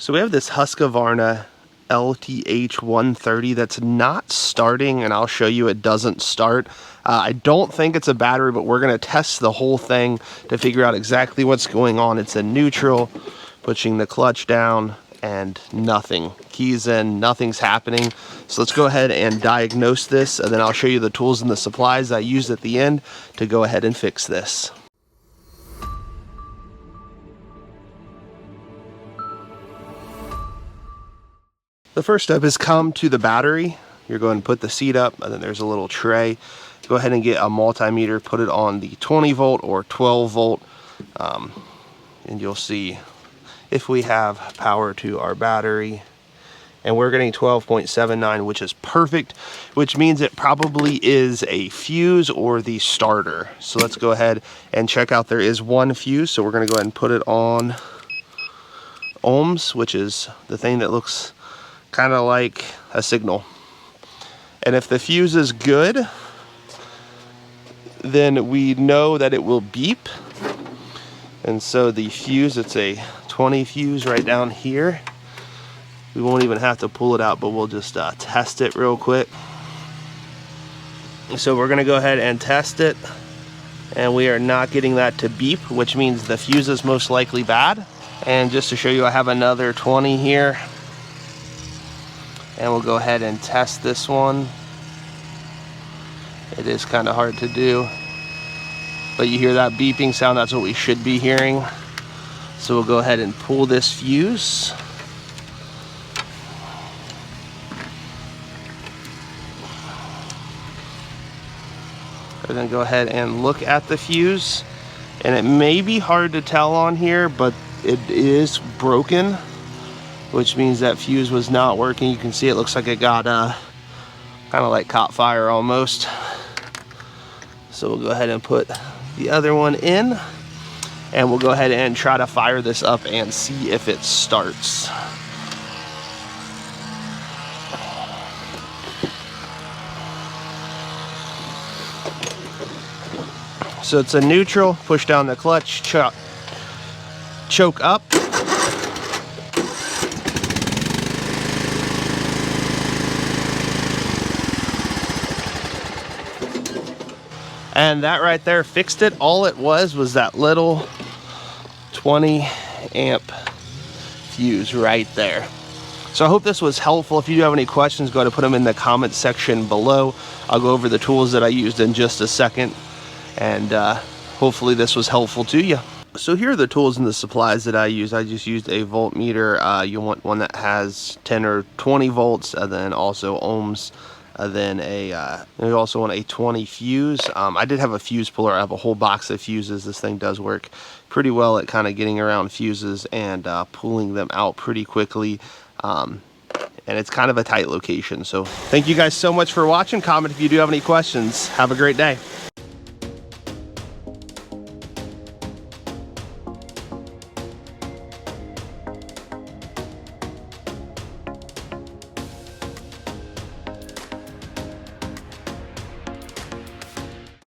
So we have this Husqvarna LTH 130 that's not starting, and I'll show you it doesn't start. I don't think it's a battery, but we're going to test the whole thing to figure out exactly what's going on. It's in neutral, pushing the clutch down, and nothing. Keys in, nothing's happening. So let's go ahead and diagnose this, and then I'll show you the tools and the supplies I used at the end to go ahead and fix this. The first step is come to the battery. You're going to put the seat up, and then there's a little tray. Go ahead and get a multimeter, put it on the 20 volt or 12 volt, and you'll see if we have power to our battery. And we're getting 12.79, which is perfect, which means it probably is a fuse or the starter. So let's go ahead and check out. There is one fuse, so we're going to go ahead and put it on ohms, which is the thing that looks kind of like a signal. And if the fuse is good, then we know that it will beep. And so the fuse, it's a 20 fuse right down here. We won't even have to pull it out, but we'll just test it real quick. So we're gonna go ahead and test it, and we are not getting that to beep, which means the fuse is most likely bad. And just to show you, I have another 20 here. And we'll go ahead and test this one. It is kind of hard to do, but you hear that beeping sound, that's what we should be hearing. So we'll go ahead and pull this fuse. We're gonna go ahead and look at the fuse, and it may be hard to tell on here, but it is broken, which means that fuse was not working. You can see it looks like it got kind of like caught fire almost. So we'll go ahead and put the other one in, and we'll go ahead and try to fire this up and see if it starts. So it's a neutral, push down the clutch, choke up. And that right there fixed it. All it was that little 20 amp fuse right there. So I hope this was helpful. If you do have any questions, go ahead and put them in the comment section below. I'll go over the tools that I used in just a second, and hopefully this was helpful to you. So here are the tools and the supplies that I used. I just used a voltmeter. You want one that has 10 or 20 volts, and then also ohms. Then you also want a 20 fuse. I did have a fuse puller. I have a whole box of fuses. This thing does work pretty well at kind of getting around fuses and pulling them out pretty quickly. And it's kind of a tight location. So thank you guys so much for watching. Comment if you do have any questions. Have a great day.